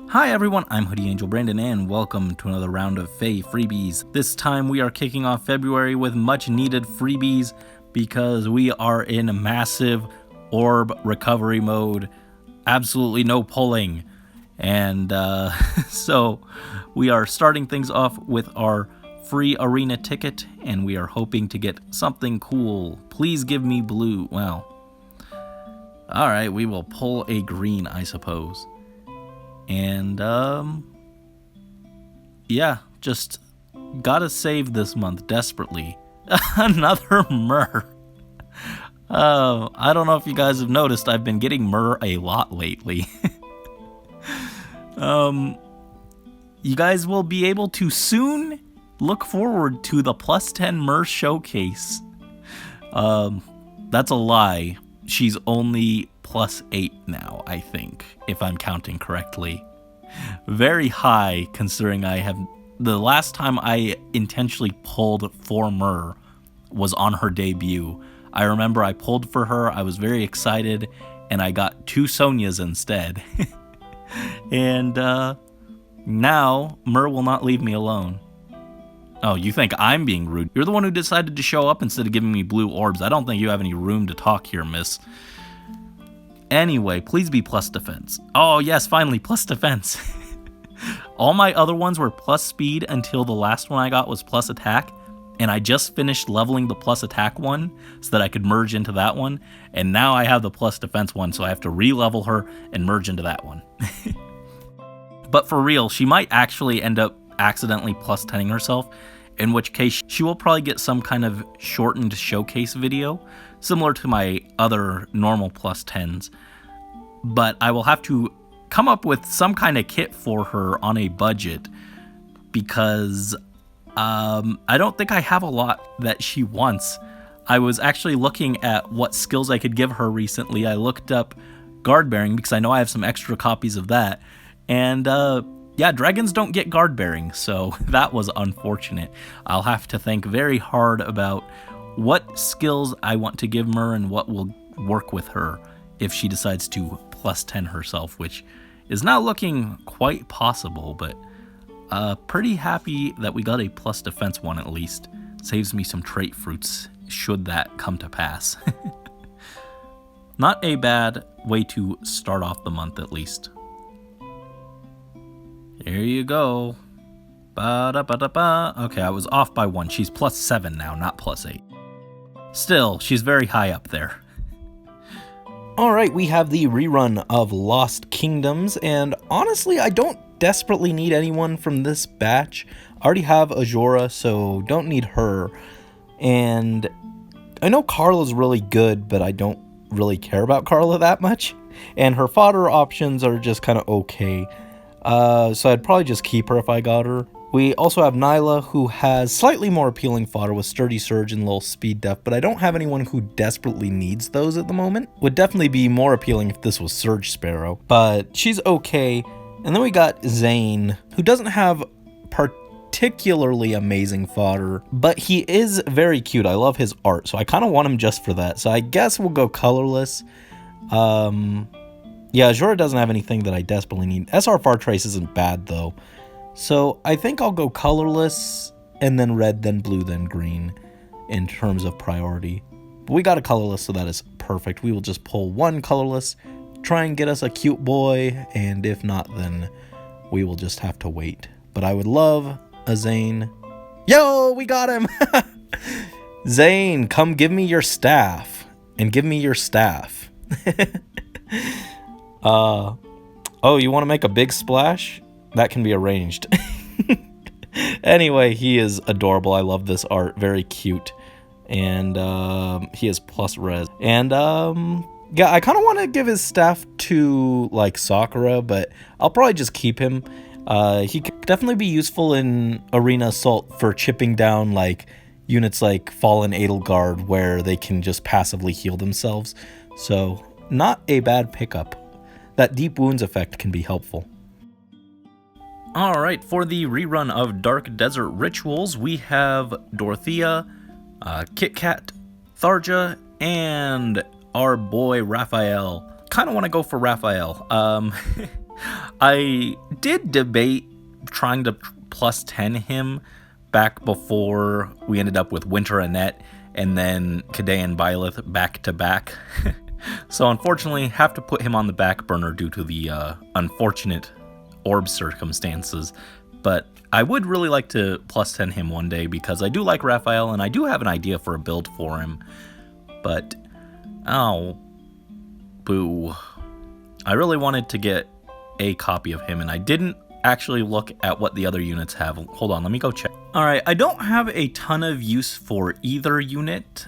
Hi everyone, I'm Hoodie Angel Brandon and welcome to another round of FEH Freebies. This time we are kicking off February with much needed freebies because we are in a massive orb recovery mode, absolutely no pulling. And so we are starting things off with our free arena ticket and we are hoping to get something cool. Please give me blue. Well, alright, we will pull a green, I suppose. And, yeah, just gotta save this month desperately. Another myrrh. I don't know if you guys have noticed, I've been getting myrrh a lot lately. You guys will be able to soon look forward to the plus 10 myrrh showcase. That's a lie. She's only plus 8 now, I think, if I'm counting correctly. Very high, considering the last time I intentionally pulled for myrrh was on her debut. I remember I pulled for her, I was very excited, and I got 2 Sonias instead. And now, myrrh will not leave me alone. Oh, you think I'm being rude? You're the one who decided to show up instead of giving me blue orbs. I don't think you have any room to talk here, miss. Anyway, please be plus defense. Oh yes, finally, plus defense. All my other ones were plus speed until the last one I got was plus attack. And I just finished leveling the plus attack one so that I could merge into that one. And now I have the plus defense one, so I have to re-level her and merge into that one. But for real, she might actually end up accidentally plus 10ing herself, in which case she will probably get some kind of shortened showcase video, similar to my other normal plus 10s. But I will have to come up with some kind of kit for her on a budget, because I don't think I have a lot that she wants. I was actually looking at what skills I could give her recently. I looked up guard bearing because I know I have some extra copies of that. And yeah, dragons don't get guard bearing, so that was unfortunate. I'll have to think very hard about what skills I want to give her and what will work with her if she decides to plus 10 herself, which is not looking quite possible, but pretty happy that we got a plus defense one at least. Saves me some trait fruits should that come to pass. Not a bad way to start off the month at least. Here you go. Ba-da-ba-da-ba. Okay, I was off by 1. She's plus 7 now, not plus 8. Still, she's very high up there. Alright, we have the rerun of Lost Kingdoms, and honestly, I don't desperately need anyone from this batch. I already have Azura, so don't need her. And I know Carla's really good, but I don't really care about Carla that much. And her fodder options are just kind of okay. So I'd probably just keep her if I got her. We also have Nyla, who has slightly more appealing fodder with Sturdy Surge and little speed def, but I don't have anyone who desperately needs those at the moment. Would definitely be more appealing if this was Surge Sparrow, but she's okay. And then we got Zane, who doesn't have particularly amazing fodder, but he is very cute. I love his art, so I kind of want him just for that. So I guess we'll go colorless. Yeah, Azura doesn't have anything that I desperately need. SR Far Trace isn't bad, though. So I think I'll go colorless, and then red, then blue, then green in terms of priority. But we got a colorless, so that is perfect. We will just pull one colorless, try and get us a cute boy, and if not, then we will just have to wait. But I would love a Zane. Yo, we got him! Zane, come give me your staff. And give me your staff. Oh, you want to make a big splash? That can be arranged. Anyway, he is adorable. I love this art. Very cute. And he is plus res. And yeah, I kind of want to give his staff to like Sakura, but I'll probably just keep him. He could definitely be useful in Arena Assault for chipping down like units like Fallen Edelgard, where they can just passively heal themselves. So not a bad pickup. That deep wounds effect can be helpful. Alright, for the rerun of Dark Desert Rituals, we have Dorothea, Kit Kat, Tharja, and our boy Raphael. Kind of want to go for Raphael. I did debate trying to plus 10 him back before we ended up with Winter Annette and then Kadea and Byleth back to back. So unfortunately, have to put him on the back burner due to the unfortunate Orbs circumstances. But I would really like to plus 10 him one day because I do like Raphael and I do have an idea for a build for him. But, oh, boo. I really wanted to get a copy of him and I didn't actually look at what the other units have. Hold on, let me go check. Alright, I don't have a ton of use for either unit.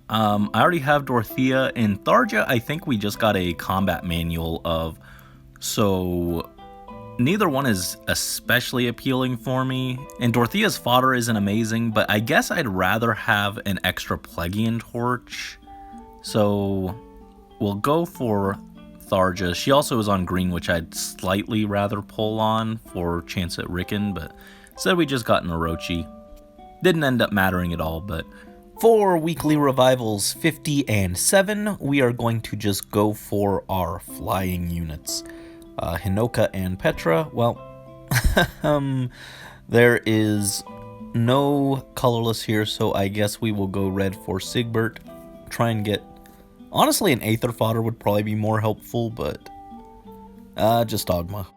I already have Dorothea and Tharja. I think we just got a combat manual of, so neither one is especially appealing for me. And Dorothea's fodder isn't amazing, but I guess I'd rather have an extra Plegian torch. So we'll go for Tharja. She also is on green, which I'd slightly rather pull on for chance at Rickon, but instead we just got an Orochi. Didn't end up mattering at all, but for weekly revivals 50 and 7, we are going to just go for our flying units. Hinoka and Petra, well, there is no colorless here, so I guess we will go red for Sigbert. Try and get, honestly, an Aether fodder would probably be more helpful, but just Ogma.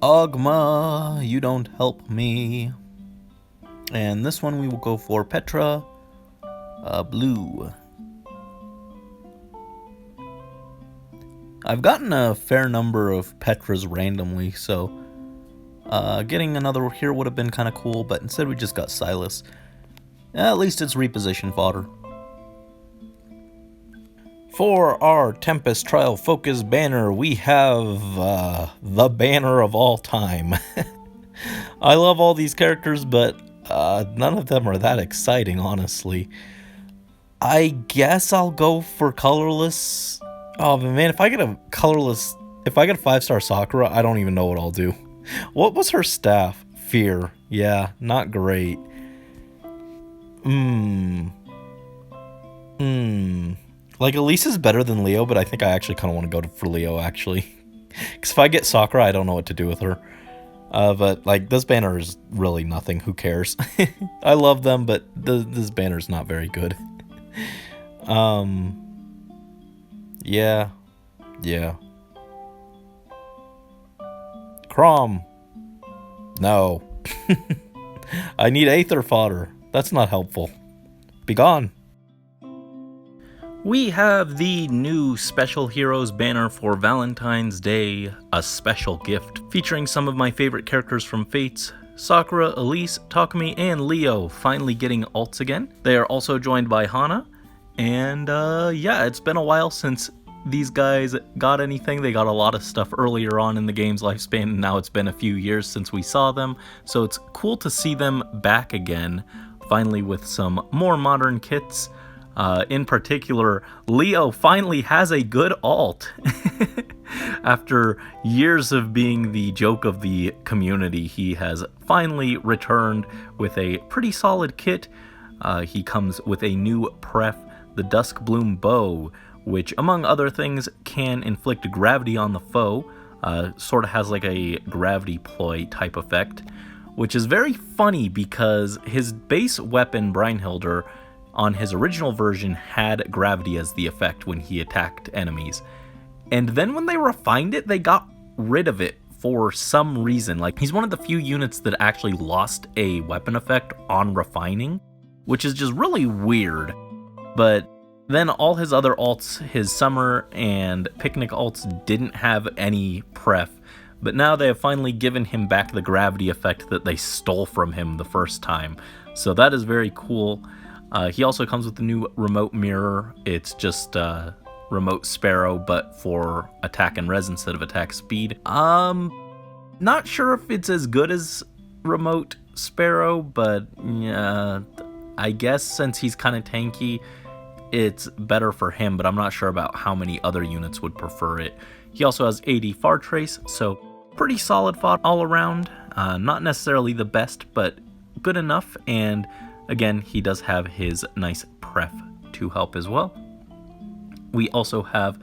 Ogma, you don't help me. And this one we will go for Petra, blue. I've gotten a fair number of Petras randomly, so getting another here would have been kind of cool, but instead we just got Silas. At least it's reposition fodder. For our Tempest Trial Focus banner, we have the banner of all time. I love all these characters, but none of them are that exciting, honestly. I guess I'll go for colorless. Oh, but man, if I get a colorless, if I get a 5-star Sakura, I don't even know what I'll do. What was her staff? Fear. Yeah, not great. Like, Elise is better than Leo, but I think I actually kind of want to go for Leo, actually. Because if I get Sakura, I don't know what to do with her. But, like, this banner is really nothing. Who cares? I love them, but this banner is not very good. Yeah. Crom. No. I need Aether fodder. That's not helpful. Be gone. We have the new Special Heroes banner for Valentine's Day, a special gift, featuring some of my favorite characters from Fates, Sakura, Elise, Takumi, and Leo finally getting alts again. They are also joined by Hana, and yeah, it's been a while since these guys got anything. They got a lot of stuff earlier on in the game's lifespan, and now it's been a few years since we saw them, so it's cool to see them back again, finally with some more modern kits. In particular, Leo finally has a good alt. After years of being the joke of the community, he has finally returned with a pretty solid kit. He comes with a new pref, the Duskbloom Bow, which, among other things, can inflict gravity on the foe. Sort of has like a gravity ploy type effect, which is very funny because his base weapon, Brynhildr, on his original version had gravity as the effect when he attacked enemies. And then when they refined it, they got rid of it for some reason. Like, he's one of the few units that actually lost a weapon effect on refining, which is just really weird. But then all his other alts, his summer and picnic alts, didn't have any pref. But now they have finally given him back the gravity effect that they stole from him the first time. So that is very cool. He also comes with the new remote mirror. It's just remote Sparrow, but for attack and res instead of attack speed. Not sure if it's as good as remote Sparrow, but yeah, I guess since he's kind of tanky, it's better for him, but I'm not sure about how many other units would prefer it. He also has 80 Far Trace, so pretty solid FOD all around. Not necessarily the best, but good enough, and Again, he does have his nice pref to help as well. We also have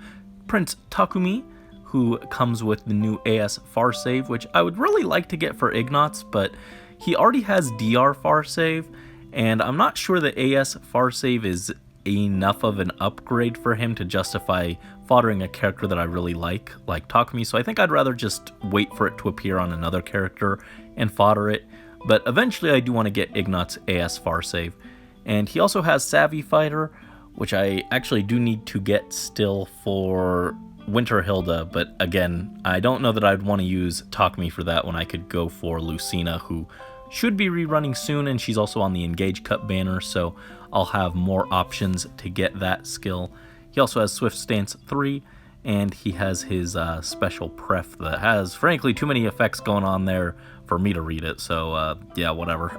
Prince Takumi, who comes with the new AS far save, which I would really like to get for Ignatz, but he already has DR far save, and I'm not sure that AS far save is enough of an upgrade for him to justify foddering a character that I really like Takumi, so I think I'd rather just wait for it to appear on another character and fodder it. But eventually I do want to get Ignatz AS far save. And he also has Savvy Fighter, which I actually do need to get still for Winter Hilda, but again, I don't know that I'd want to use Takumi for that when I could go for Lucina, who should be rerunning soon, and she's also on the Engage Cup banner, so I'll have more options to get that skill. He also has Swift Stance 3, and he has his special pref that has, frankly, too many effects going on there for me to read it, so yeah, whatever.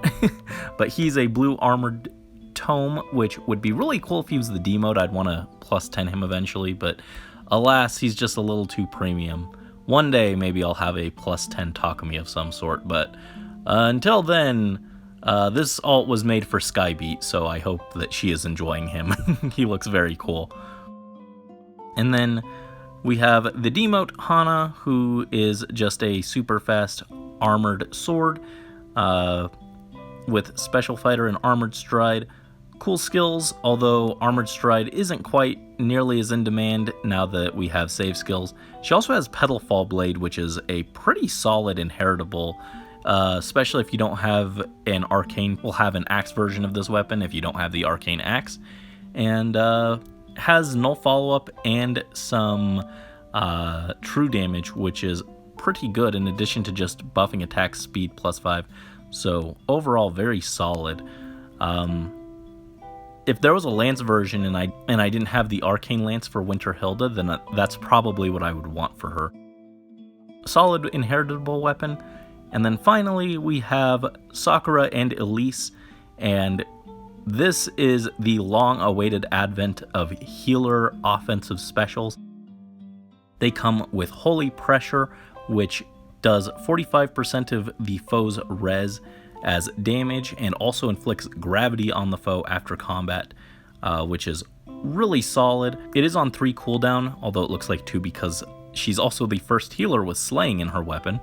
But he's a blue armored tome, which would be really cool if he was the D mode. I'd want to plus 10 him eventually, but alas, he's just a little too premium. One day, maybe I'll have a plus 10 Takumi of some sort, but until then, this alt was made for Skybeat, so I hope that she is enjoying him. He looks very cool. And then we have the Demote Hana, who is just a super fast armored sword with Special Fighter and Armored Stride. Cool skills, although Armored Stride isn't quite nearly as in demand now that we have save skills. She also has Petal Fall Blade, which is a pretty solid inheritable, especially if you don't have an arcane. We'll have an axe version of this weapon if you don't have the arcane axe. And has null follow-up and some true damage, which is pretty good in addition to just buffing attack speed +5. So overall, very solid. If there was a lance version and I didn't have the arcane lance for Winter Hilda, then that's probably what I would want for her. Solid inheritable weapon. And then finally we have Sakura and Elise, and this is the long-awaited advent of healer offensive specials. They come with Holy Pressure, which does 45% of the foe's res as damage, and also inflicts gravity on the foe after combat, which is really solid. It is on 3 cooldown, although it looks like 2 because she's also the first healer with slaying in her weapon,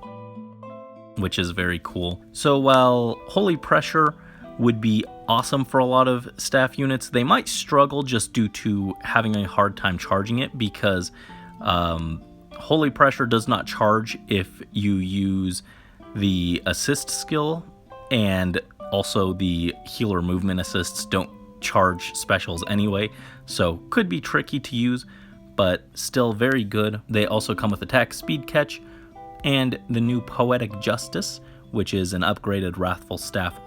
which is very cool. So while Holy Pressure would be awesome for a lot of staff units, they might struggle just due to having a hard time charging it, because Holy Pressure does not charge if you use the assist skill, and also the healer movement assists don't charge specials anyway, so could be tricky to use, but still very good. They also come with attack speed catch, and the new Poetic Justice, which is an upgraded Wrathful Staff,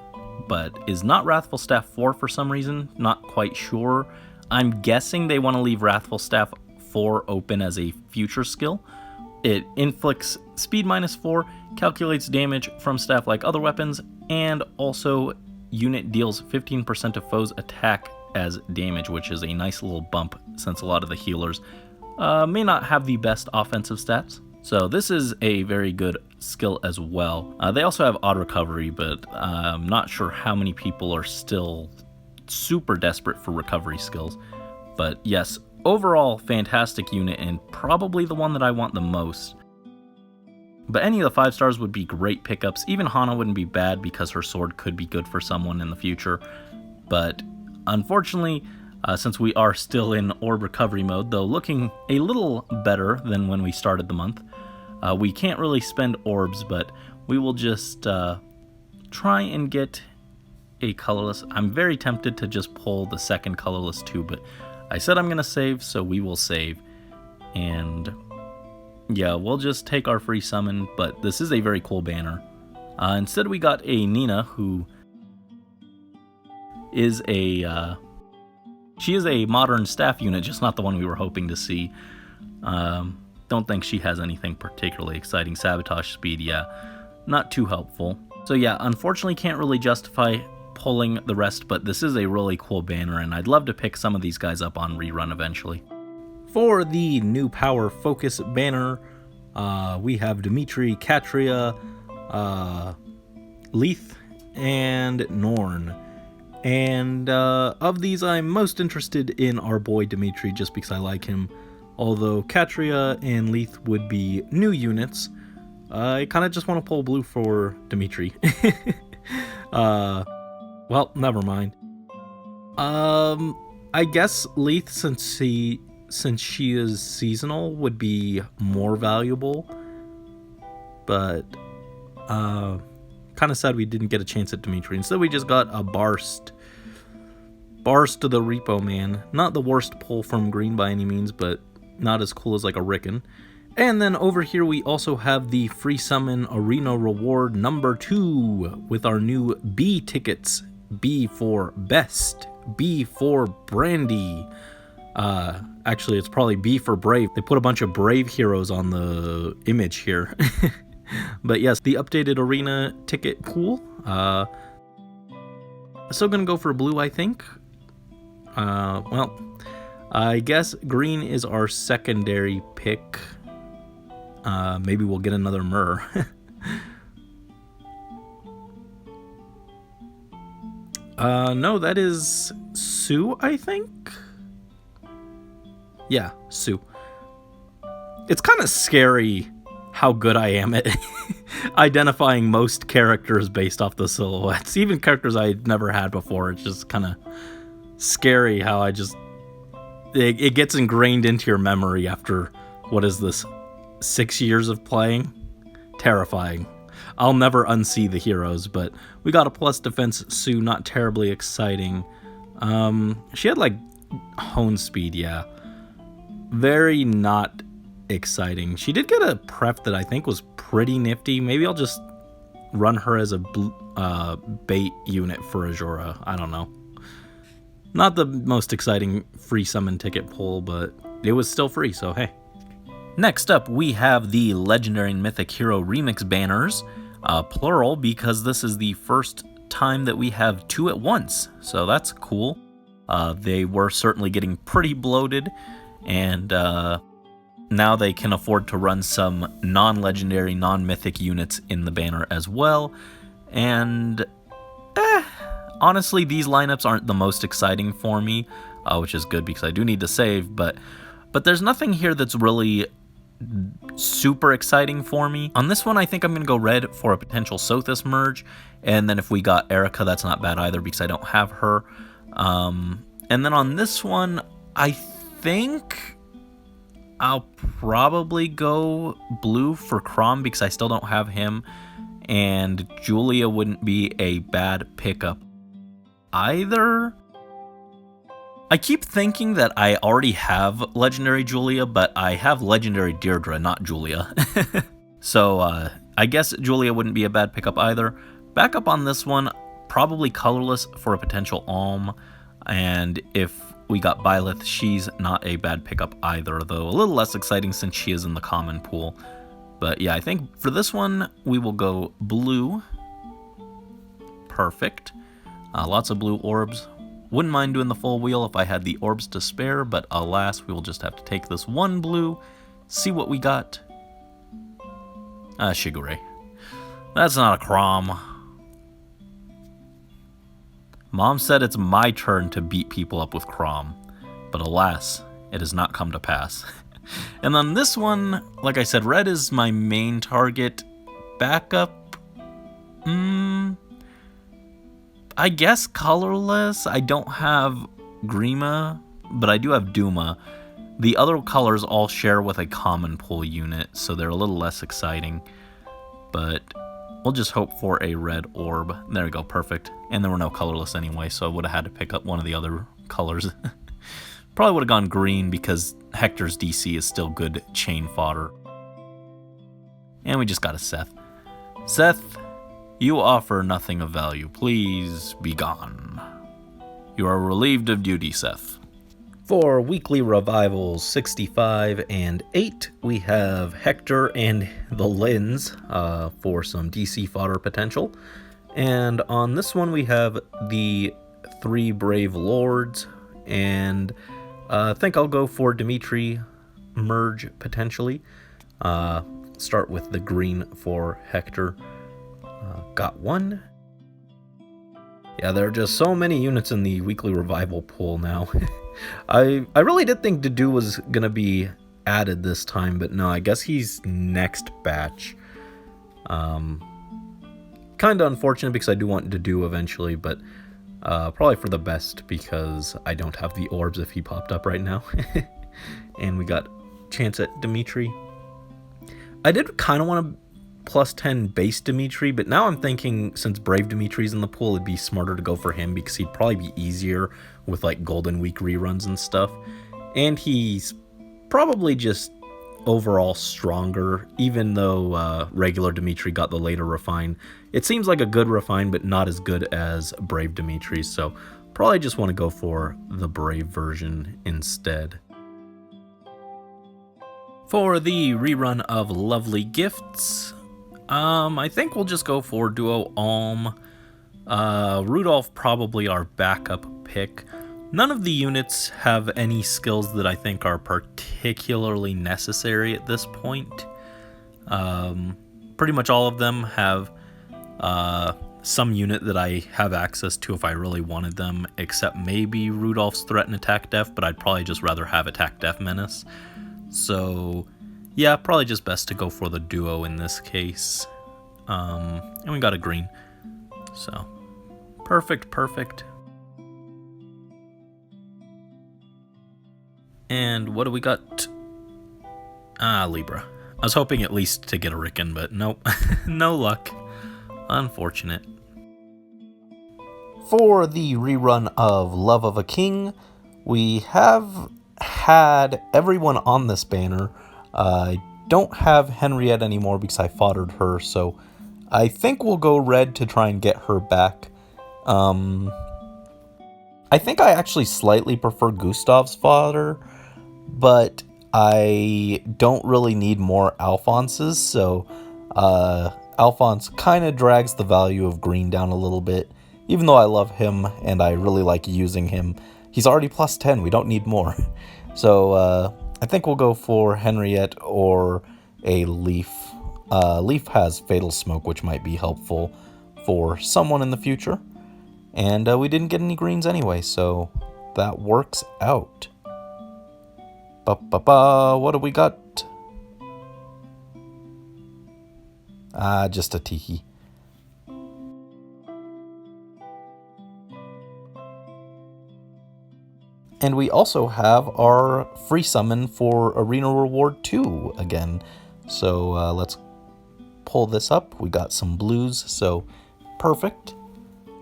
but is not Wrathful Staff 4 for some reason, not quite sure. I'm guessing they want to leave Wrathful Staff 4 open as a future skill. It inflicts speed -4, calculates damage from staff like other weapons, and also unit deals 15% of foes' attack as damage, which is a nice little bump since a lot of the healers may not have the best offensive stats. So this is a very good skill as well. They also have auto recovery, but I'm not sure how many people are still super desperate for recovery skills. But yes, overall fantastic unit, and probably the one that I want the most. But any of the 5 stars would be great pickups. Even Hana wouldn't be bad because her sword could be good for someone in the future. But unfortunately, since we are still in orb recovery mode, though looking a little better than when we started the month, we can't really spend orbs, but we will just try and get a colorless. I'm very tempted to just pull the second colorless too, but I said I'm going to save, so we will save. And yeah, we'll just take our free summon, but this is a very cool banner. Instead we got a Nina, who is a she is a modern staff unit, just not the one we were hoping to see. Don't think she has anything particularly exciting. Sabotage speed, yeah, not too helpful. So yeah, unfortunately can't really justify pulling the rest, but this is a really cool banner, and I'd love to pick some of these guys up on rerun eventually. For the new power focus banner, we have Dimitri, Katria, Leith, and Norn. And of these, I'm most interested in our boy Dimitri, just because I like him. Although Katria and Leith would be new units, I kind of just want to pull blue for Dimitri. Well, never mind. I guess Leith, since she is seasonal, would be more valuable. But kind of sad we didn't get a chance at Dimitri. Instead, we just got a Barst. Barst the Repo Man. Not the worst pull from green by any means, but not as cool as like a Rickon. And then over here we also have the free summon arena reward number 2 with our new B tickets. B for best, B for Brandy. Actually it's probably B for brave. They put a bunch of brave heroes on the image here. But yes, the updated arena ticket pool. Still gonna go for blue, I think. Well, I guess green is our secondary pick. Maybe we'll get another Myrrh. No, that is Sue, I think? Yeah, Sue. It's kind of scary how good I am at identifying most characters based off the silhouettes. Even characters I'd never had before. It's just kind of scary how it gets ingrained into your memory after, what is this, 6 years of playing? Terrifying. I'll never unsee the heroes, but we got a plus defense Sue, not terribly exciting. She had like hone speed, yeah. Very not exciting. She did get a prep that I think was pretty nifty. Maybe I'll just run her as a bait unit for Azura. I don't know. Not the most exciting free summon ticket pull, but it was still free, so hey. Next up, we have the Legendary and Mythic Hero Remix banners, plural, because this is the first time that we have 2 at once, so that's cool. They were certainly getting pretty bloated, and now they can afford to run some non-legendary, non-mythic units in the banner as well, and honestly, these lineups aren't the most exciting for me, which is good because I do need to save, but there's nothing here that's really super exciting for me. On this one, I think I'm going to go red for a potential Sothis merge, and then if we got Erica, that's not bad either because I don't have her. And then on this one, I think I'll probably go blue for Crom because I still don't have him, and Julia wouldn't be a bad pickup either. I keep thinking that I already have Legendary Julia, but I have Legendary Deirdre, not Julia. So I guess Julia wouldn't be a bad pickup either. Backup on this one, probably colorless for a potential Alm, and if we got Byleth, she's not a bad pickup either, though a little less exciting since she is in the common pool. But yeah, I think for this one, we will go blue. Perfect. Lots of blue orbs. Wouldn't mind doing the full wheel if I had the orbs to spare, but alas, we will just have to take this one blue, see what we got. Shigure. That's not a Crom. Mom said it's my turn to beat people up with Crom, but alas, it has not come to pass. And on this one, like I said, red is my main target. Backup, I guess colorless. I don't have Grima, but I do have Duma. The other colors all share with a common pool unit, so they're a little less exciting. But we'll just hope for a red orb. There we go, perfect. And there were no colorless anyway, so I would have had to pick up one of the other colors. Probably would have gone green because Hector's DC is still good chain fodder. And we just got a Seth. Seth, you offer nothing of value. Please be gone. You are relieved of duty, Seth. For weekly revivals 65 and 8, we have Hector and the Lens for some DC fodder potential. And on this one, we have the 3 Brave Lords, and I think I'll go for Dimitri merge potentially. Start with the green for Hector. Got one. Yeah, there are just so many units in the weekly revival pool now. I really did think Dedue was gonna be added this time, but no, I guess he's next batch. Kind of unfortunate because I do want Dedue eventually, but probably for the best because I don't have the orbs if he popped up right now. And we got chance at Dimitri. I did kind of want to plus 10 base Dimitri, but now I'm thinking since Brave Dimitri's in the pool, it'd be smarter to go for him because he'd probably be easier with like Golden Week reruns and stuff. And he's probably just overall stronger, even though regular Dimitri got the later refine. It seems like a good refine, but not as good as Brave Dimitri, so probably just want to go for the Brave version instead. For the rerun of Lovely Gifts, I think we'll just go for Duo Alm. Rudolph probably our backup pick. None of the units have any skills that I think are particularly necessary at this point. Pretty much all of them have some unit that I have access to if I really wanted them, except maybe Rudolph's Threat and Attack Def, but I'd probably just rather have Attack Def Menace. So yeah, probably just best to go for the duo in this case. And we got a green. So perfect. And what do we got? Libra. I was hoping at least to get a Rickon, but nope. No luck. Unfortunate. For the rerun of Love of a King, we have had everyone on this banner. I don't have Henriette anymore because I foddered her, so I think we'll go red to try and get her back. I think I actually slightly prefer Gustav's fodder, but I don't really need more Alphonses, so Alphonse kind of drags the value of green down a little bit. Even though I love him and I really like using him, he's already plus 10, we don't need more. So I think we'll go for Henriette or a Leaf. Leaf has Fatal Smoke, which might be helpful for someone in the future. And we didn't get any greens anyway, so that works out. What do we got? Just a Tiki. And we also have our free summon for Arena Reward 2 again. So let's pull this up. We got some blues, so perfect.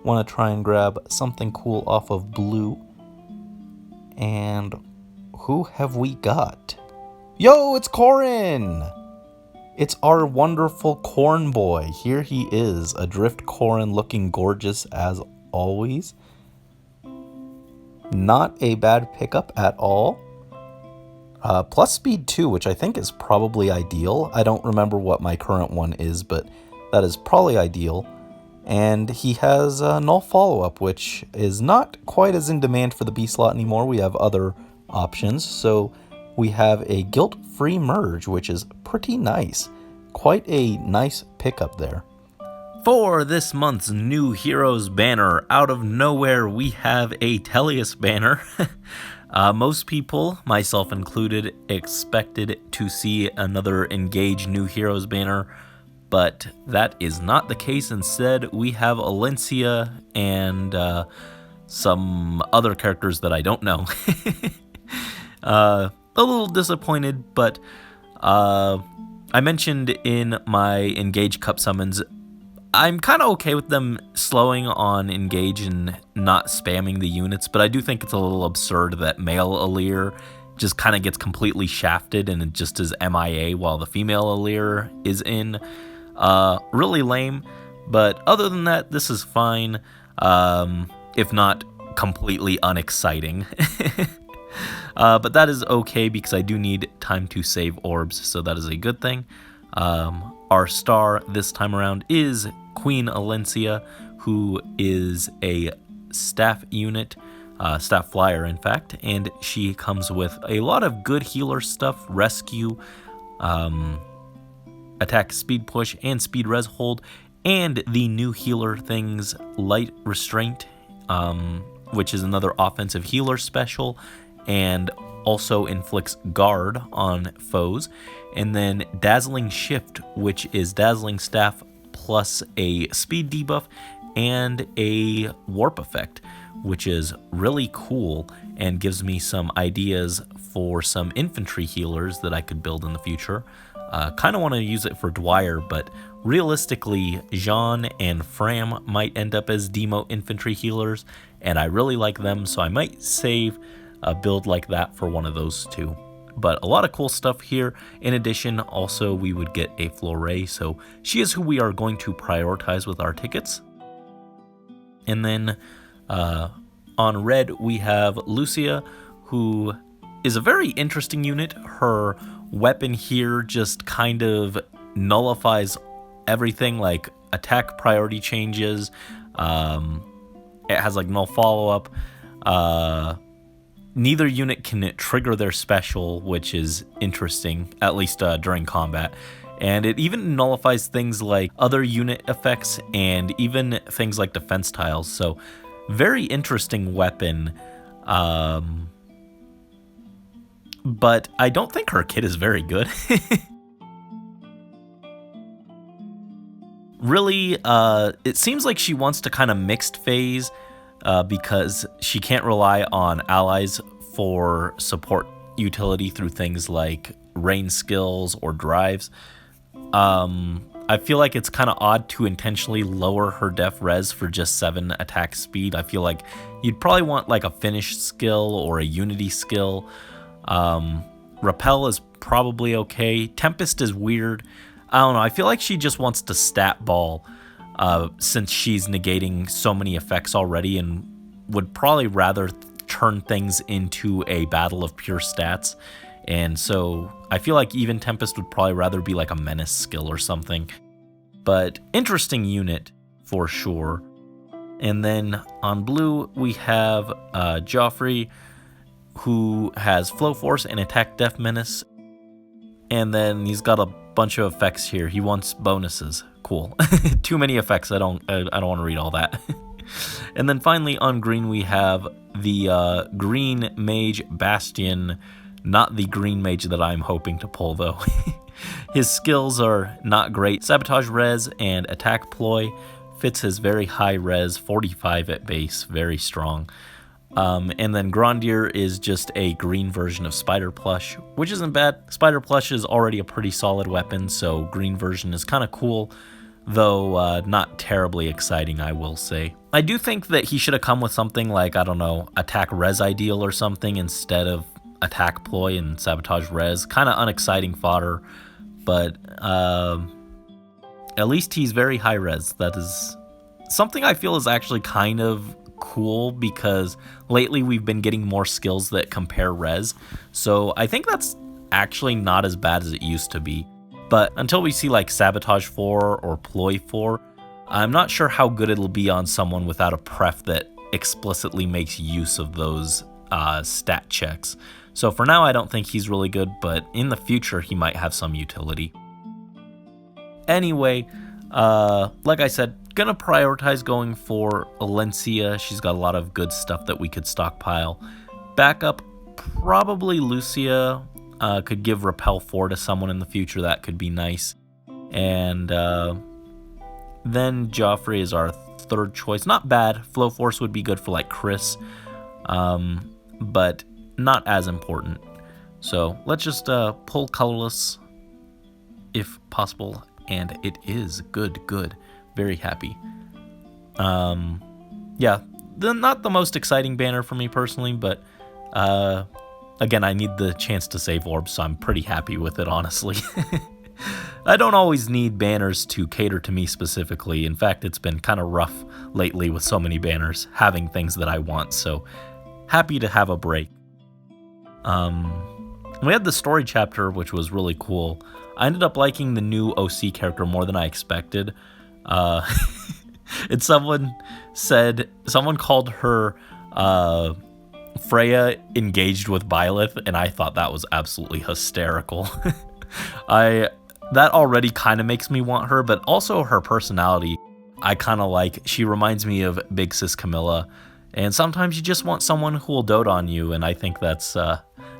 Want to try and grab something cool off of blue. And who have we got? Yo, it's Corin! It's our wonderful Corn Boy. Here he is, Adrift Corin, looking gorgeous as always. Not a bad pickup at all. Plus speed 2, which I think is probably ideal. I don't remember what my current one is, but that is probably ideal. And he has a null follow-up, which is not quite as in demand for the B slot anymore. We have other options. So we have a guilt-free merge, which is pretty nice. Quite a nice pickup there. For this month's New Heroes banner, out of nowhere, we have a Teleus banner. Most people, myself included, expected to see another Engage New Heroes banner, but that is not the case. Instead, we have Alencia and some other characters that I don't know. A little disappointed, but I mentioned in my Engage Cup summons, I'm kind of okay with them slowing on Engage and not spamming the units, but I do think it's a little absurd that male Alir just kind of gets completely shafted and it just is MIA while the female Alir is in. Really lame, but other than that, this is fine, if not completely unexciting. But that is okay because I do need time to save orbs, so that is a good thing. Our star this time around is Queen Alencia, who is a staff unit, staff flyer in fact, and she comes with a lot of good healer stuff, rescue, attack speed push, and speed res hold, And the new healer things, Light Restraint, which is another offensive healer special, and also inflicts guard on foes. And then Dazzling Shift, which is Dazzling Staff plus a speed debuff and a warp effect, which is really cool and gives me some ideas for some infantry healers that I could build in the future. Kind of want to use it for Dwyer, but realistically, Jean and Fram might end up as demo infantry healers, and I really like them, so I might save a build like that for one of those two. But a lot of cool stuff here. In addition, also we would get a Flore, so she is who we are going to prioritize with our tickets. And then on red, we have Lucia, who is a very interesting unit. Her weapon here just kind of nullifies everything, like attack priority changes. It has like no follow-up. Neither unit can trigger their special, which is interesting, at least during combat. And it even nullifies things like other unit effects and even things like defense tiles. So very interesting weapon. But I don't think her kit is very good. Really, it seems like she wants to kind of mixed phase because she can't rely on allies for support utility through things like rain skills or drives. I feel like it's kind of odd to intentionally lower her def res for just 7 attack speed. I feel like you'd probably want like a finish skill or a unity skill. Repel is probably okay. Tempest is weird. I don't know. I feel like she just wants to stat ball since she's negating so many effects already and would probably rather turn things into a battle of pure stats. And so I feel like even Tempest would probably rather be like a menace skill or something. But interesting unit for sure. And then on blue, we have Joffrey, who has Flow Force and Attack Def Menace. And then he's got a bunch of effects here. He wants bonuses. Cool. Too many effects. I don't want to read all that. And then finally on green, we have the Green Mage Bastion. Not the green mage that I'm hoping to pull, though. His skills are not great. Sabotage res and attack ploy fits his very high res, 45 at base, very strong. And then Grondir is just a green version of Spider Plush, which isn't bad. Spider Plush is already a pretty solid weapon, so green version is kind of cool, though not terribly exciting, I will say. I do think that he should have come with something like, I don't know, attack res ideal or something instead of attack ploy and sabotage res. Kind of unexciting fodder, but at least he's very high res. That is something I feel is actually kind of cool because lately we've been getting more skills that compare res, so I think that's actually not as bad as it used to be. But until we see like sabotage 4 or ploy 4, I'm not sure how good it'll be on someone without a pref that explicitly makes use of those stat checks. So for now, I don't think he's really good, but in the future, he might have some utility. Anyway, like I said, gonna prioritize going for Alencia. She's got a lot of good stuff that we could stockpile. Backup, probably Lucia. Could give Repel 4 to someone in the future. That could be nice. And then Joffrey is our third choice. Not bad. Flow Force would be good for like Chris, but not as important. So let's just pull colorless if possible, and it is good. Very happy. Yeah, not the most exciting banner for me personally, but again, I need the chance to save Orbs, so I'm pretty happy with it, honestly. I don't always need banners to cater to me specifically. In fact, it's been kind of rough lately with so many banners having things that I want, so happy to have a break. We had the story chapter, which was really cool. I ended up liking the new OC character more than I expected. And someone called her Freya engaged with Byleth, and I thought that was absolutely hysterical. I that already kind of makes me want her, but also her personality. I kind of like, she reminds me of Big Sis Camilla, and sometimes you just want someone who will dote on you, and I think that's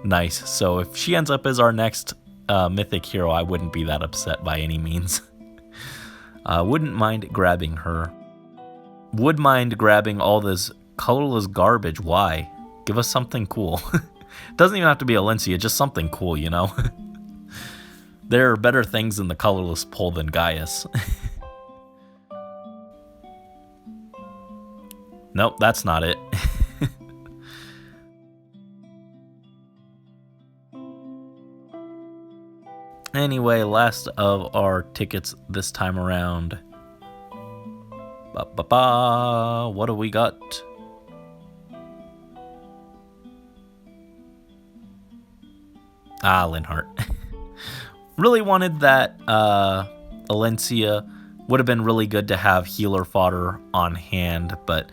nice. So if she ends up as our next mythic hero, I wouldn't be that upset by any means. Wouldn't mind grabbing her. Would mind grabbing all this colorless garbage. Why? Give us something cool. Doesn't even have to be Alencia, just something cool, you know? There are better things in the colorless pool than Gaius. Nope, that's not it. Anyway, last of our tickets this time around. What do we got? Linhardt. Really wanted that Alencia. Would have been really good to have healer fodder on hand, but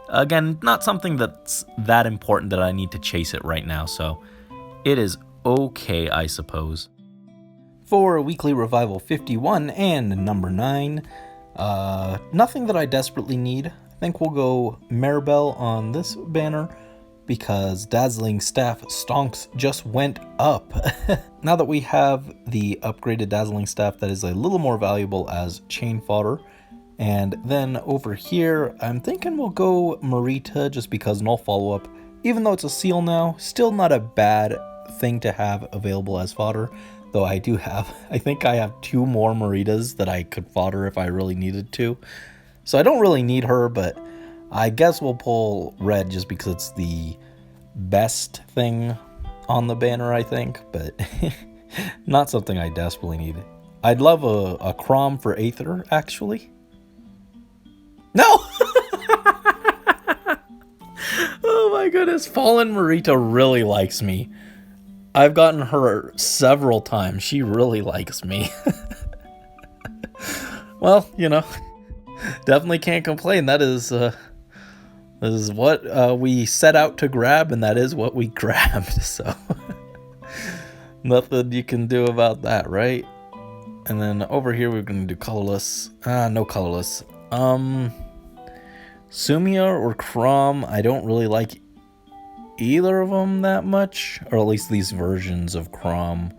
again, not something that's that important that I need to chase it right now, so it is okay, I suppose. For Weekly Revival 51 and number 9, nothing that I desperately need. I think we'll go Maribel on this banner, because Dazzling Staff Stonks just went up. Now that we have the upgraded Dazzling Staff, that is a little more valuable as chain fodder. And then over here, I'm thinking we'll go Marita, just because null follow-up, even though it's a seal now, still not a bad thing to have available as fodder. Though I think I have 2 more Maritas that I could fodder if I really needed to. So I don't really need her, but I guess we'll pull red just because it's the best thing on the banner, I think, but not something I desperately need. I'd love a Crom for Aether, actually. No! Oh my goodness, Fallen Marita really likes me. I've gotten her several times. She really likes me. Well, you know, definitely can't complain. That is what we set out to grab, and that is what we grabbed. So nothing you can do about that, right? And then over here we're going to do colorless. No colorless. Sumia or Crom, I don't really like either of them that much, or at least these versions of Crom.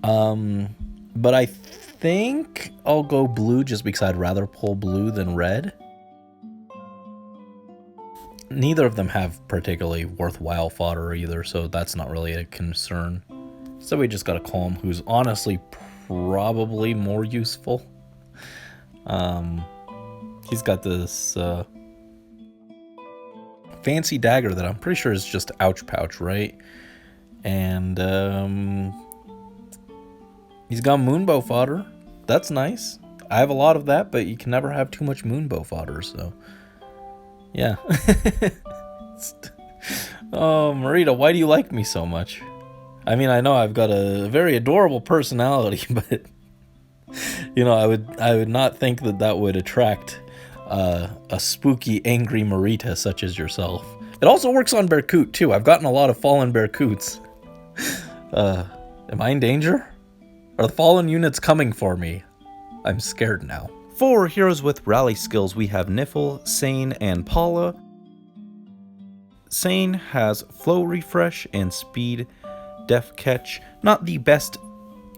But I think I'll go blue just because I'd rather pull blue than red. Neither of them have particularly worthwhile fodder either, so that's not really a concern. So we just got a Calm, who's honestly probably more useful. He's got this fancy dagger that I'm pretty sure is just Ouch Pouch, right? And he's got Moonbow fodder. That's nice. I have a lot of that, but you can never have too much Moonbow fodder, so yeah. Oh, Marita, why do you like me so much? I mean, I know I've got a very adorable personality, but you know, I would not think that would attract a spooky, angry Marita such as yourself. It also works on Berkut too. I've gotten a lot of fallen Berkuts. Am I in danger? Are the fallen units coming for me? I'm scared now. For heroes with rally skills, we have Niffle, Sane, and Paula. Sane has Flow Refresh and Speed Def Catch. Not the best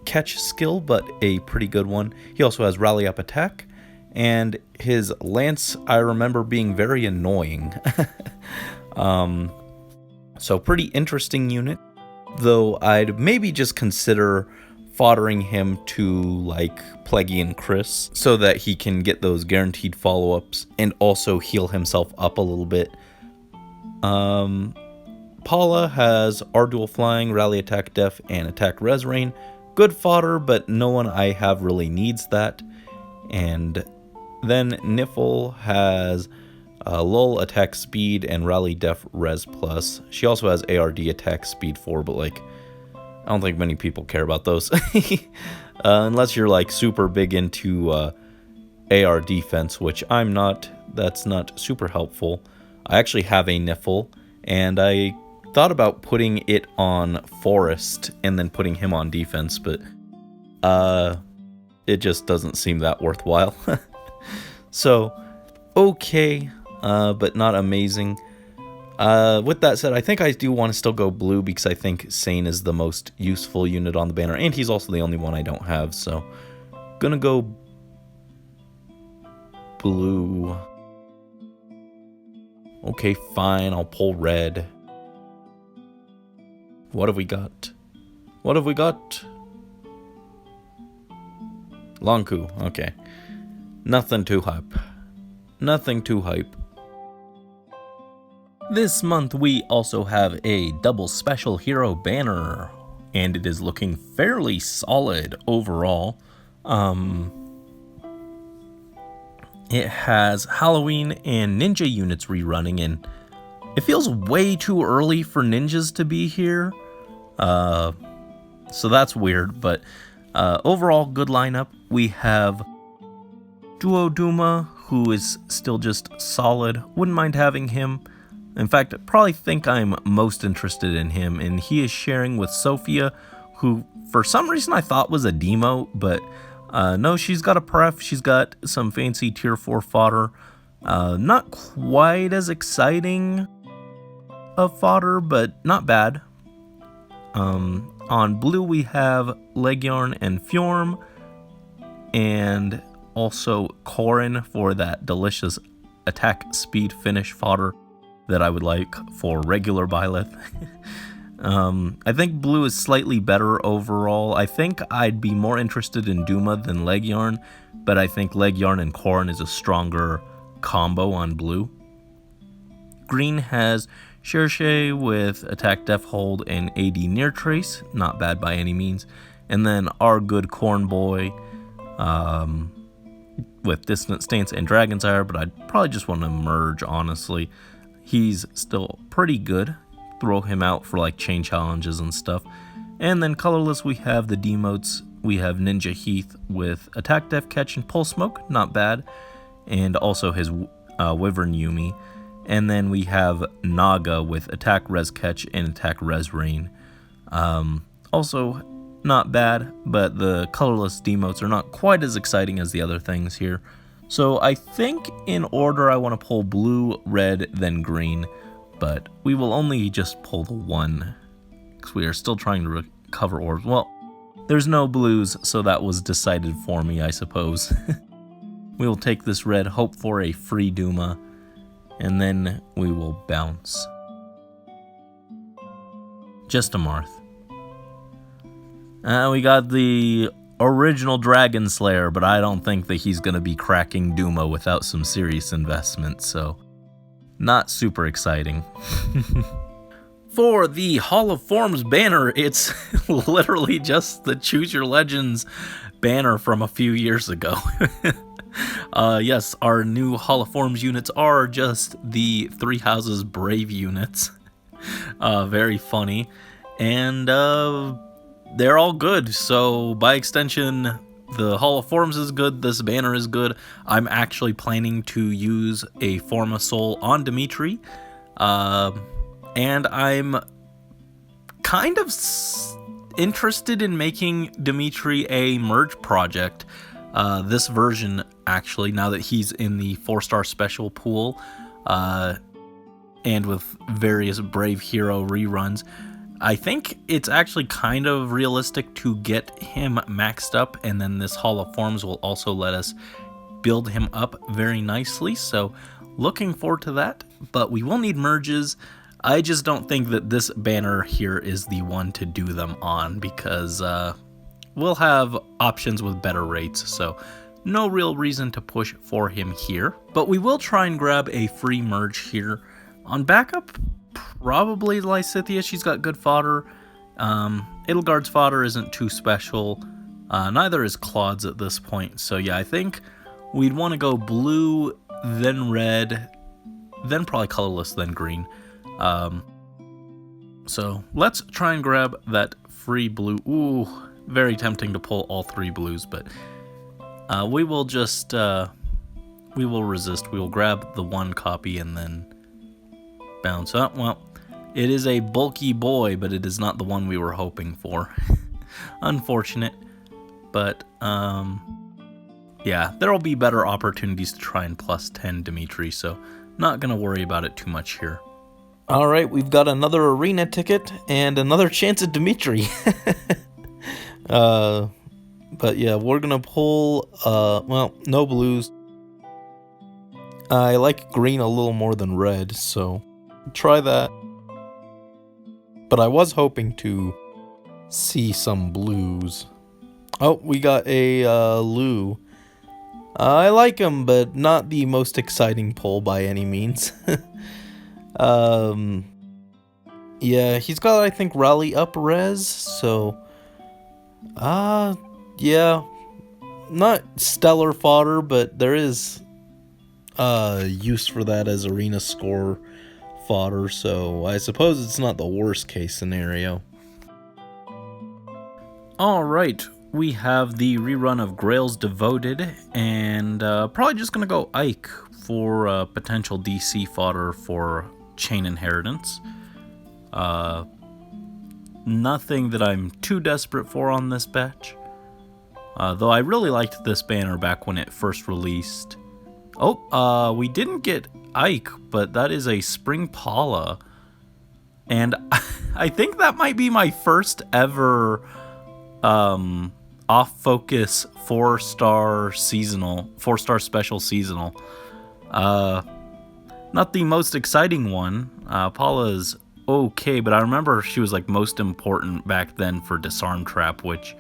catch skill, but a pretty good one. He also has Rally Up Attack, and his Lance I remember being very annoying. So pretty interesting unit, though I'd maybe just consider foddering him to like Plaguey and Chris so that he can get those guaranteed follow-ups and also heal himself up a little bit. Paula has Ardua Flying, Rally Attack Def, and Attack Res Rain. Good fodder, but no one I have really needs that. And then Niffle has Lull Attack Speed and Rally Def Res Plus. She also has ARD Attack Speed 4, but like, I don't think many people care about those. Unless you're like super big into AR defense, which I'm not. That's not super helpful. I actually have a Niffle, and I thought about putting it on Forest and then putting him on defense, but it just doesn't seem that worthwhile. So, okay, but not amazing. With that said, I think I do want to still go blue because I think Sane is the most useful unit on the banner, and he's also the only one I don't have, so gonna go blue. Okay, fine, I'll pull red. What have we got? What have we got? Longku, okay. Nothing too hype. Nothing too hype. This month we also have a double special hero banner, and it is looking fairly solid overall. It has Halloween and ninja units rerunning, and it feels way too early for ninjas to be here. So that's weird, but overall good lineup. We have Duo Duma, who is still just solid. Wouldn't mind having him. In fact, I probably think I'm most interested in him, and he is sharing with Sophia, who for some reason I thought was a demo, but no, she's got a pref, she's got some fancy tier 4 fodder. Not quite as exciting of fodder, but not bad. On blue we have Leghorn and Fjorm, and also Corrin for that delicious attack speed finish fodder that I would like for regular Byleth. I think blue is slightly better overall. I think I'd be more interested in Duma than Leghorn, but I think Leghorn and Corrin is a stronger combo on blue. Green has Cherche with attack def hold and AD near trace, not bad by any means. And then our good Corn Boy with distant stance and Dragon's Ire, but I'd probably just want to merge, honestly. He's still pretty good. Throw him out for like chain challenges and stuff. And then colorless, we have the demotes. We have Ninja Heath with attack def catch and pull smoke, not bad. And also his Wyvern Yumi. And then we have Naga with attack res catch and attack res rain. Also not bad, but the colorless demotes are not quite as exciting as the other things here. So I think in order I want to pull blue, red, then green, but we will only just pull the one because we are still trying to recover orbs. Well, there's no blues, so that was decided for me, I suppose. We will take this red, hope for a free Duma, and then we will bounce. Just a Marth. We got the original Dragon Slayer, but I don't think that he's going to be cracking Duma without some serious investment, so not super exciting. For the Hall of Forms banner, it's literally just the Choose Your Legends banner from a few years ago. Yes, our new Hall of Forms units are just the Three Houses Brave units. Very funny. And they're all good, so by extension, the Hall of Forms is good, this banner is good. I'm actually planning to use a Forma Soul on Dimitri, and I'm kind of interested in making Dimitri a merge project. This version, actually, now that he's in the 4-star special pool, and with various Brave Hero reruns, I think it's actually kind of realistic to get him maxed up, and then this Hall of Forms will also let us build him up very nicely, so looking forward to that. But we will need merges. I just don't think that this banner here is the one to do them on, because we'll have options with better rates, so no real reason to push for him here. But we will try and grab a free merge here. On backup, probably Lysithea. She's got good fodder. Edelgard's fodder isn't too special. Neither is Claude's at this point. So yeah, I think we'd want to go blue, then red, then probably colorless, then green. So let's try and grab that free blue. Ooh, very tempting to pull all three blues, but we will just, we will resist. We will grab the one copy and then bounce up. Well, it is a bulky boy, but it is not the one we were hoping for. Unfortunate, but yeah, there will be better opportunities to try and plus 10 Dimitri, so not going to worry about it too much here. Alright, we've got another arena ticket and another chance at Dimitri. But yeah, we're gonna pull, well, no blues. I like green a little more than red, so try that. But I was hoping to see some blues. Oh, we got a Lou. I like him, but not the most exciting pull by any means. Yeah, he's got, I think, rally up res, so yeah, not stellar fodder, but there is use for that as arena score fodder, so I suppose it's not the worst case scenario. Alright, we have the rerun of Grail's Devoted, and probably just gonna go Ike for potential DC fodder for Chain Inheritance. Nothing that I'm too desperate for on this batch. Though I really liked this banner back when it first released. Oh, we didn't get Ike, but that is a Spring Paula. And I think that might be my first ever off-focus 4-star special seasonal. Not the most exciting one. Paula's okay, but I remember she was like most important back then for Disarm Trap, which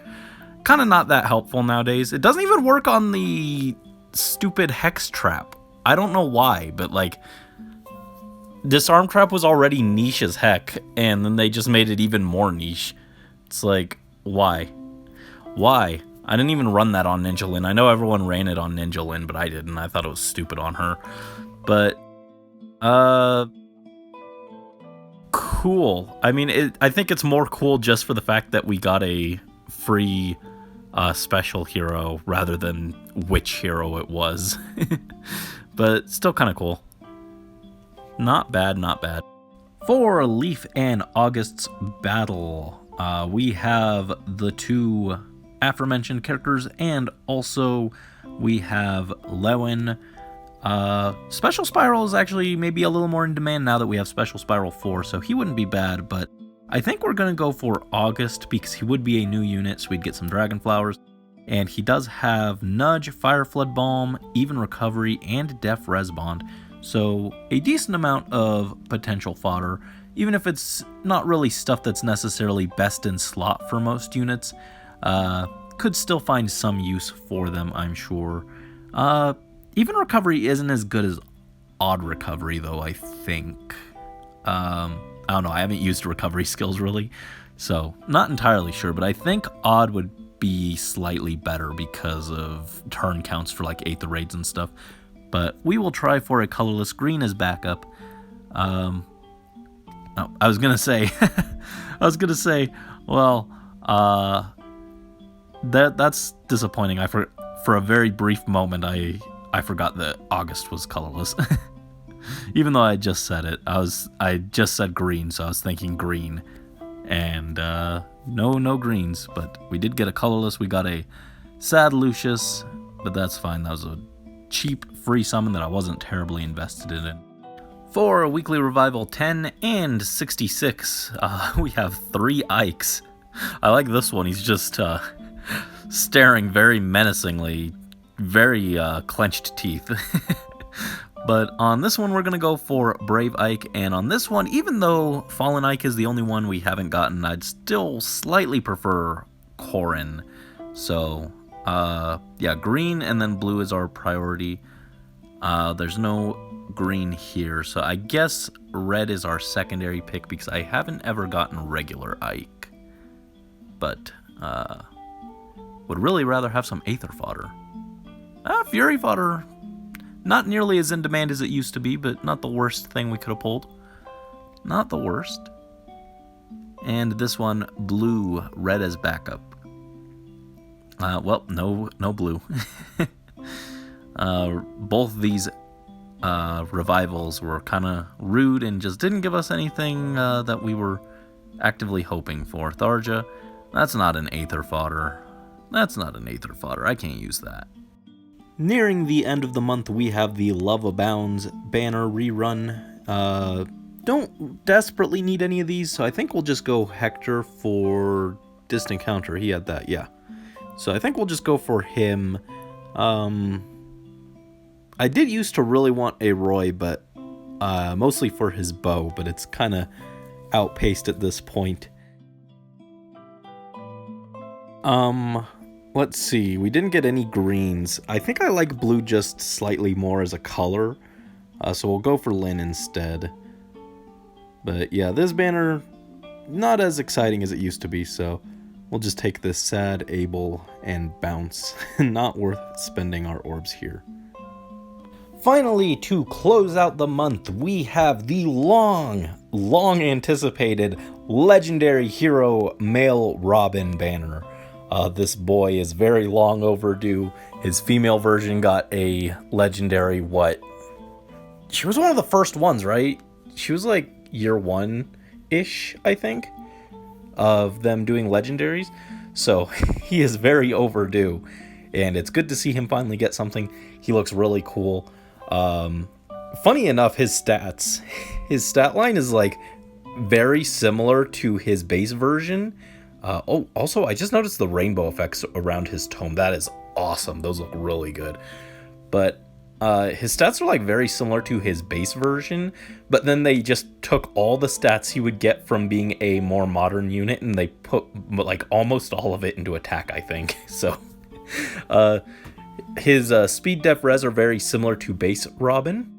kind of not that helpful nowadays. It doesn't even work on the stupid Hex Trap. I don't know why, but like Disarm Trap was already niche as heck, and then they just made it even more niche. It's like, why? Why? I didn't even run that on Ninja Lin. I know everyone ran it on Ninja Lin, but I didn't. I thought it was stupid on her. But cool. I mean, I think it's more cool just for the fact that we got a free special hero rather than which hero it was. But still kind of cool. Not bad, not bad. For Leaf and August's battle, we have the two aforementioned characters, and also we have Lewin. Special Spiral is actually maybe a little more in demand now that we have Special Spiral 4, so he wouldn't be bad, but I think we're going to go for August because he would be a new unit, so we'd get some Dragon Flowers. And he does have Nudge, Fire Flood Balm, Even Recovery, and Def Res Bond. So a decent amount of potential fodder, even if it's not really stuff that's necessarily best in slot for most units. Could still find some use for them, I'm sure. Even Recovery isn't as good as Odd Recovery, though, I think. I don't know, I haven't used recovery skills really, so not entirely sure, but I think Odd would be slightly better because of turn counts for like Aether Raids and stuff. But we will try for a colorless green as backup. I was gonna say, well, that's disappointing. For a very brief moment, I forgot that August was colorless. Even though I just said it, I just said green, so I was thinking green, and no greens. But we did get a colorless. We got a Sad Lucius, but that's fine. That was a cheap free summon that I wasn't terribly invested in. For Weekly Revival 10 and 66, we have 3 Ikes. I like this one. He's just staring very menacingly, very clenched teeth. But on this one, we're going to go for Brave Ike, and on this one, even though Fallen Ike is the only one we haven't gotten, I'd still slightly prefer Corrin. So, yeah, green and then blue is our priority. There's no green here, so I guess red is our secondary pick because I haven't ever gotten regular Ike. But, would really rather have some Aether fodder. Fury fodder, not nearly as in demand as it used to be, but not the worst thing we could have pulled. Not the worst. And this one, blue, red as backup. Well, no blue. Both these revivals were kind of rude and just didn't give us anything that we were actively hoping for. Tharja, that's not an Aether fodder. I can't use that. Nearing the end of the month, we have the Love Abounds banner rerun. Don't desperately need any of these, so I think we'll just go Hector for Distant Counter. He had that, yeah. So I think we'll just go for him. I did used to really want a Roy, but mostly for his bow, but it's kind of outpaced at this point. Let's see. We didn't get any greens. I think I like blue just slightly more as a color, so we'll go for Lynn instead. But yeah, this banner, not as exciting as it used to be, so we'll just take this Sad, Able, and Bounce. Not worth spending our orbs here. Finally, to close out the month, we have the long anticipated Legendary Hero Male Robin banner. This boy is very long overdue. His female version got a legendary, she was one of the first ones, right? She was like year 1-ish, I think, of them doing legendaries. So he is very overdue, and it's good to see him finally get something. He looks really cool. Funny enough, his stat line is like very similar to his base version. Also, I just noticed the rainbow effects around his tome. That is awesome. Those look really good. But his stats are like very similar to his base version, but then they just took all the stats he would get from being a more modern unit and they put like almost all of it into attack, I think. So his speed, def, res are very similar to base Robin,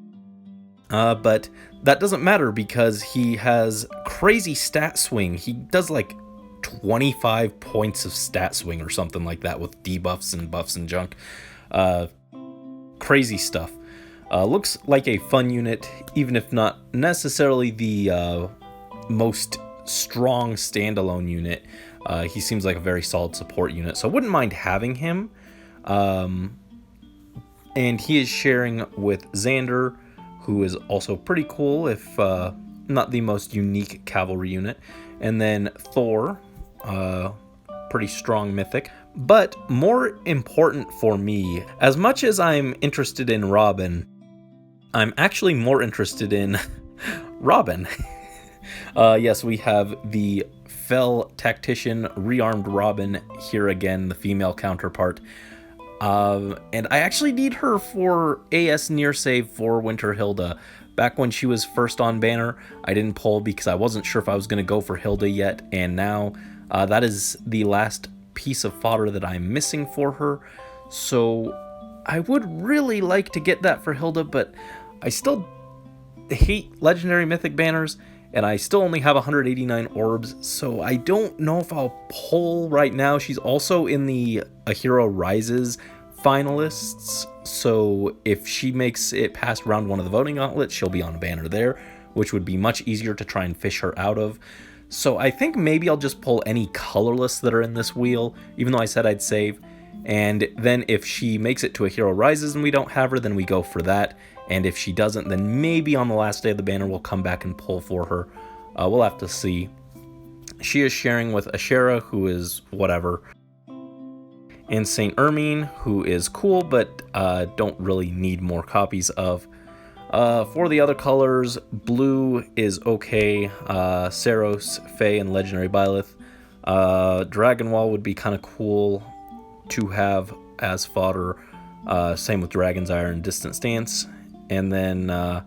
but that doesn't matter because he has crazy stat swing. He does like 25 points of stat swing or something like that with debuffs and buffs and junk. Crazy stuff. Looks like a fun unit, even if not necessarily the most strong standalone unit. He seems like a very solid support unit, so I wouldn't mind having him. And he is sharing with Xander, who is also pretty cool, if not the most unique cavalry unit. And then Thor, pretty strong mythic. But more important for me, as much as I'm interested in Robin, I'm actually more interested in Robin. Yes, we have the Fell Tactician rearmed Robin here again, the female counterpart. And I actually need her for AS near save for Winter Hilda. Back when she was first on banner, I didn't pull because I wasn't sure if I was going to go for Hilda yet, and now that is the last piece of fodder that I'm missing for her. So I would really like to get that for Hilda, but I still hate legendary mythic banners, and I still only have 189 orbs, so I don't know if I'll pull right now. She's also in the A Hero Rises finalists, so if she makes it past round 1 of the voting gauntlet, she'll be on a banner there, which would be much easier to try and fish her out of. So I think maybe I'll just pull any colorless that are in this wheel, even though I said I'd save. And then if she makes it to A Hero Rises and we don't have her, then we go for that. And if she doesn't, then maybe on the last day of the banner we'll come back and pull for her. We'll have to see. She is sharing with Ashera, who is whatever, and Saint Ermine, who is cool, but don't really need more copies of. For the other colors, blue is okay. Saros, Fae, and Legendary Byleth. Dragonwall would be kind of cool to have as fodder. Same with Dragon's Ire and Distant Stance. And then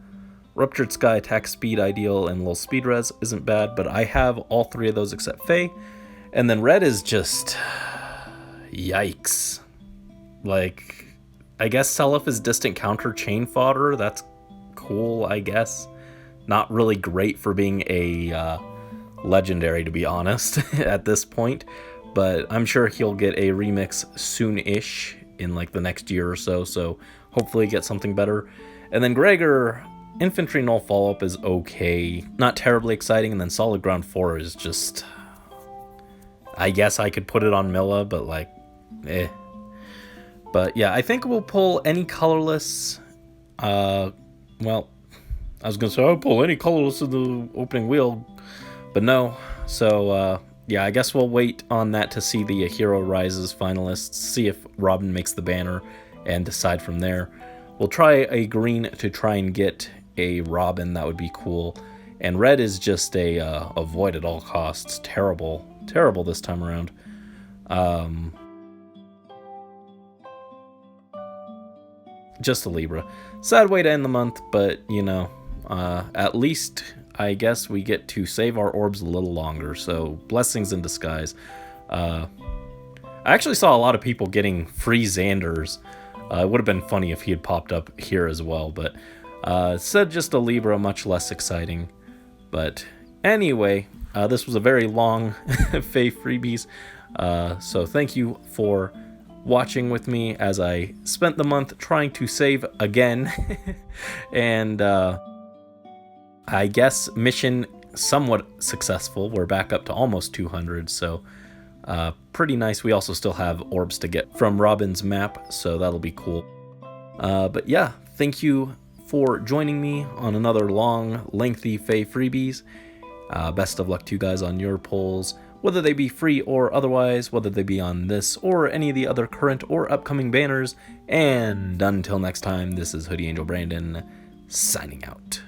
Ruptured Sky, attack speed ideal, and little speed res isn't bad, but I have all 3 of those except Fae. And then red is just yikes. Like, I guess Seliph is distant counter chain fodder. That's cool, I guess. Not really great for being a legendary, to be honest, at this point. But I'm sure he'll get a remix soon-ish in like the next year or so. So hopefully get something better. And then Gregor, Infantry Null follow-up is okay. Not terribly exciting. And then Solid Ground 4 is just... I guess I could put it on Milla, but like, eh. But yeah, I think we'll pull any colorless. Well, I was going to say, I'll pull any colorless in the opening wheel, but no. So, yeah, I guess we'll wait on that to see the Hero Rises finalists, see if Robin makes the banner, and decide from there. We'll try a green to try and get a Robin. That would be cool. And red is just a avoid at all costs. Terrible this time around. Just a Libra. Sad way to end the month, but you know, at least I guess we get to save our orbs a little longer. So blessings in disguise. I actually saw a lot of people getting free Xanders. It would have been funny if he had popped up here as well, but said just a Libra, much less exciting. But anyway, this was a very long FEH Freebies, so thank you for watching with me as I spent the month trying to save again. And I guess mission somewhat successful. We're back up to almost 200, so pretty nice. We also still have orbs to get from Robin's map, so that'll be cool. But yeah, thank you for joining me on another long, lengthy FEH Freebies. Best of luck to you guys on your polls, whether they be free or otherwise, whether they be on this or any of the other current or upcoming banners. And until next time, this is Hoodie Angel Brandon, signing out.